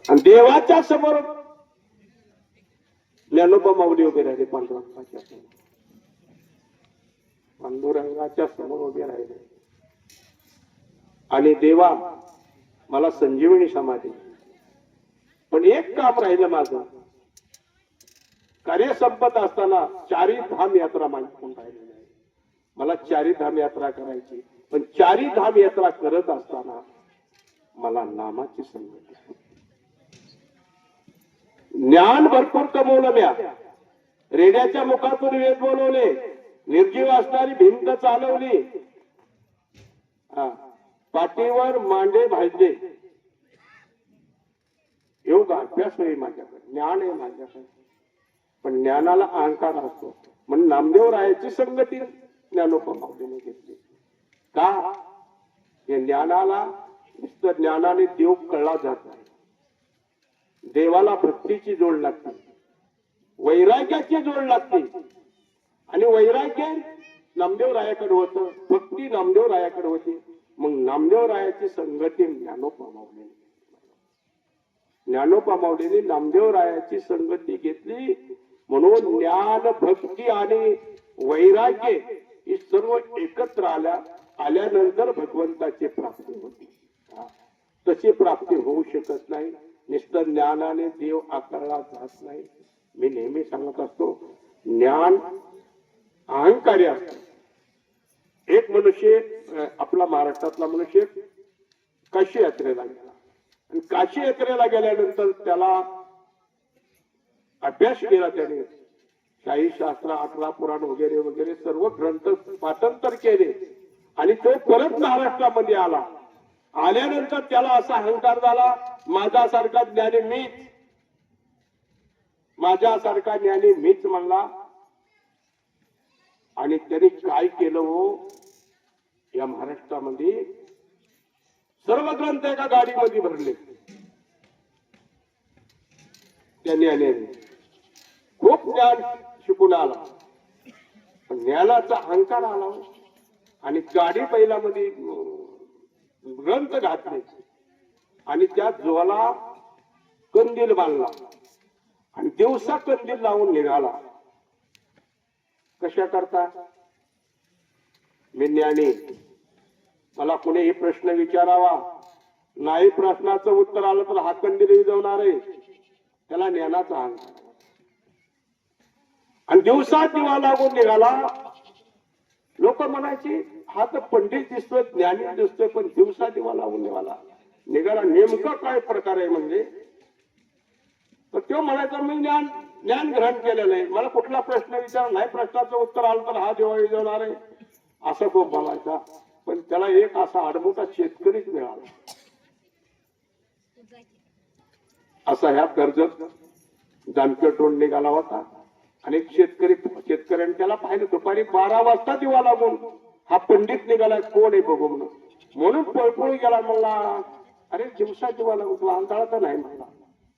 आणि देवाच्या समोर ज्ञानोबा माऊली उभे राहिले. पांडुरंगाच्या समोर, पांडुरंगाच्या समोर उभे राहिले आणि देवा मला संजीवनी समाधी, पण एक काम राहिलं माझं. कार्य संपत असताना चारी धाम यात्रा मांडून राहिलेली आहे. मला चारी धाम यात्रा करायची, पण चारी धाम यात्रा करत असताना मला नामाची संगती. ज्ञान भरपूर कमवलं म्या, रेड्याच्या मुखातून वेद बोलवले, निर्जीव असणारी भिंत चालवली, पाठीवर मांडे भाजले. योग अभ्यास होईल माझ्याकडे, ज्ञान आहे माझ्याकडे, पण ज्ञानाला अहंकार असतो. म्हणून नामदेव रायाची संगती ज्ञानोबा माऊलीने घेतली. का? या ज्ञानाला नुसतं ज्ञानाने देव कळला जात नाही. देवाला भक्तीची जोड लागते, वैराग्याची जोड लागते. आणि वैराग्य नामदेव रायाकडे होतं, भक्ती नामदेव रायाकडे होती. मग नामदेव रायाची संगती ज्ञानोबा माऊलीने, ज्ञानोबा माऊलीने नामदेव रायाची संगती घेतली. म्हणून ज्ञान, भक्ती आणि वैराग्य ही सर्व एकत्र आल्यानंतर भगवंताची प्राप्ती होती. तशी प्राप्ती होऊ शकत नाही. नुसतं ज्ञानाने देव आकारला जात नाही. मी नेहमी सांगत असतो, ज्ञान अहंकारी असतं. एक मनुष्य, आपला महाराष्ट्रातला मनुष्य काशी यात्रेला गेला आणि काशी यात्रेला गेल्यानंतर त्याला अभ्यास केला. त्याने शाही शास्त्र, 11 पुराण वगैरे वगैरे सर्व ग्रंथ पाठांतर केले आणि तो परत महाराष्ट्रामध्ये आला. आल्यानंतर त्याला असा अहंकार झाला, माझ्यासारखा ज्ञानी मीच, माझ्यासारखा ज्ञानी मीच म्हणला. आणि त्यांनी काय केलं हो, या महाराष्ट्रामध्ये सर्व ग्रंथ एका गाडीमध्ये भरले. त्यांनी खूप ज्ञान शिकून आला, पण ज्ञानाचा अहंकार आला आणि गाडी बैलामध्ये ग्रंथ घातले आणि त्या ज्वाला कंदील बांधला आणि दिवसा कंदील लावून निघाला. कशा करता? मी ज्ञानी, मला कुणीही प्रश्न विचारावा, नाही प्रश्नाचं उत्तर आलं तर हा कंदील विजवणार आहे. त्याला ज्ञानाचा अहंकार. आणि दिवसा दिवा लागून निघाला. लोक म्हणायचे हा तर पंडित दिसतोय, ज्ञानी दिसतोय, पण दिवसा दिवा लागून निघाला नेमकं काय प्रकार आहे म्हणजे? तर तो म्हणायचा मी ज्ञान ग्रहण केलेलं आहे, मला कुठला प्रश्न विचार नाही, प्रश्नाचं उत्तर आलं तर हा दिवा विजवणार आहे, असं तो बोलायचा. पण त्याला एक असा आडमोठा शेतकरीच मिळाला. असा ह्या कर्जत जामखेड निघाला होता. अनेक शेतकऱ्यांनी त्याला पाहिलं. दुपारी 12 वाजता दिवा लागून हा पंडित निघाला, कोण आहे बघू म्हणून पळपळ गेला. म्हणला अरे दिवसा दिवा लागून तुला अंधाळा तर नाही म्हणला,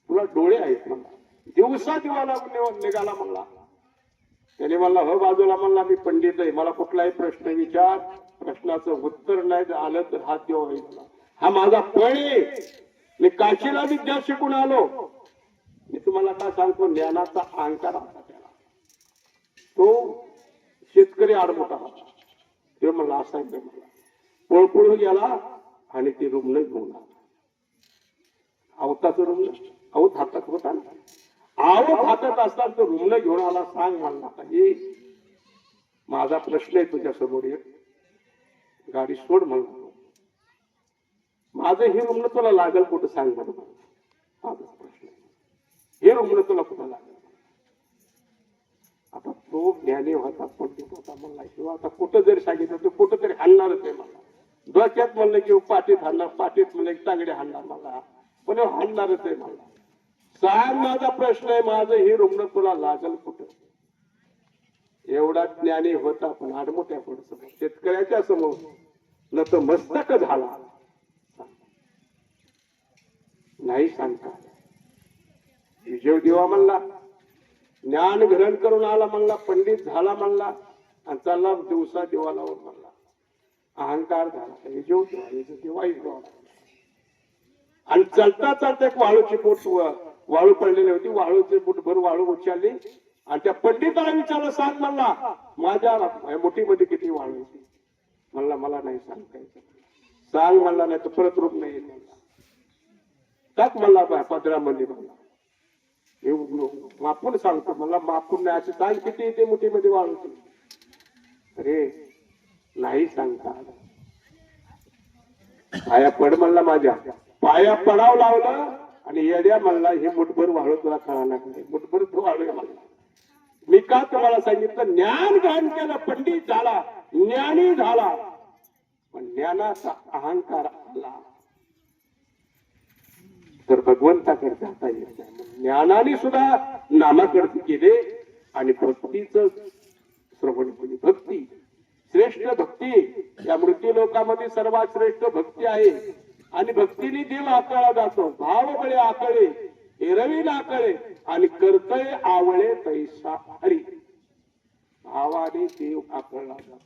तुला डोळे आहेत म्हणला, दिवसा दिवा लागून निघाला म्हणला. त्याने म्हणला हो बाजूला म्हणला, मी पंडित आहे, मला कुठलाही प्रश्न विचार, प्रश्नाचं उत्तर नाही आलं तर हा देव आहे, हा माझा पळ आहे, मी काशीला विद्या शिकून आलो. मी तुम्हाला काय सांगतो, ज्ञानाचा अहंकार होता त्याला. तो शेतकरी आडमोठा होता. ते म्हणला असा म्हणला, पळपळून गेला आणि ते रुग्ण घेऊन आला. आवताचं रुग्ण आवत हातात होता ना, आवत हातात असताना तो रुग्ण घेऊन आला. सांग म्हणला, हे माझा प्रश्न आहे तुझ्या समोर, गाडी सोड म्हणला. माझं हे रुग्ण तुला लागल कुठं सांग म्हणून, माझा प्रश्न हे रुग्ण तुला कुठं लागल. आता तो ज्ञानी होता, पंडित होता म्हणला, किंवा आता कुठं जरी सांगितलं तर कुठं तरी हाणणारच आहे मला. डोक्यात म्हणलं की पाठीत हाणणार, पाठीत म्हणलं की तांगडे हाणणार मला, पण हाणणारच आहे मला. सांग माझा प्रश्न आहे, माझं हे रुग्ण तुला लागल कुठं. एवढा ज्ञानी होता, पण आडमोठ्या पुढं शेतकऱ्याच्या समोर न तर मस्तक झाला, नाही सांगता. विजय देवा म्हणला, ज्ञान ग्रहण करून आला म्हणला, पंडित झाला म्हणला, आणि चालला दिवसा दिवा लावून म्हणला. अहंकार झाला. विजय देवा आणि चालता चालता एक वाळूची पोट वाळू पडलेली होती, वाळूचे पोटभर वाळू उचलली आणि त्या पंडिताला विचारलं, सांग मला माझ्या मुठीमध्ये किती वाळू होती. म्हणला मला नाही सांगता येत. सांग म्हणला, नाही तर परत रूप नाही येत म्हणला. टाक म्हणला पदरामध्ये म्हणला. मापून सांगतो म्हणला, मापून नाही असं सांग किती येते मुठीमध्ये वाळू. अरे नाही सांगता. पाया पड म्हणला, माझ्या पाया पडाव लावलं आणि येड्या म्हणला, हे मुठभर वाळू तुला कळा लागले, मुठभर तू वाळू म्हणला. मी का तुम्हाला सांगितलं, ज्ञान ग्रहण केलं, पंडित झाला, ज्ञानी झाला, पण ज्ञानाचा अहंकार आला तर भगवंताकडे जाता येत नाही. ज्ञानाने सुद्धा नामाकडे केले आणि भक्तीच श्रवण केली. भक्ती श्रेष्ठ भक्ती या मृत्यू लोकामध्ये सर्वात श्रेष्ठ भक्ती आहे. आणि भक्तीने देव आकळला जातो. भाव बळे आकळे, एरवी नाकळे आणि कर्तय आवळे तैसा हरी. भावाने देव आकळला जातो.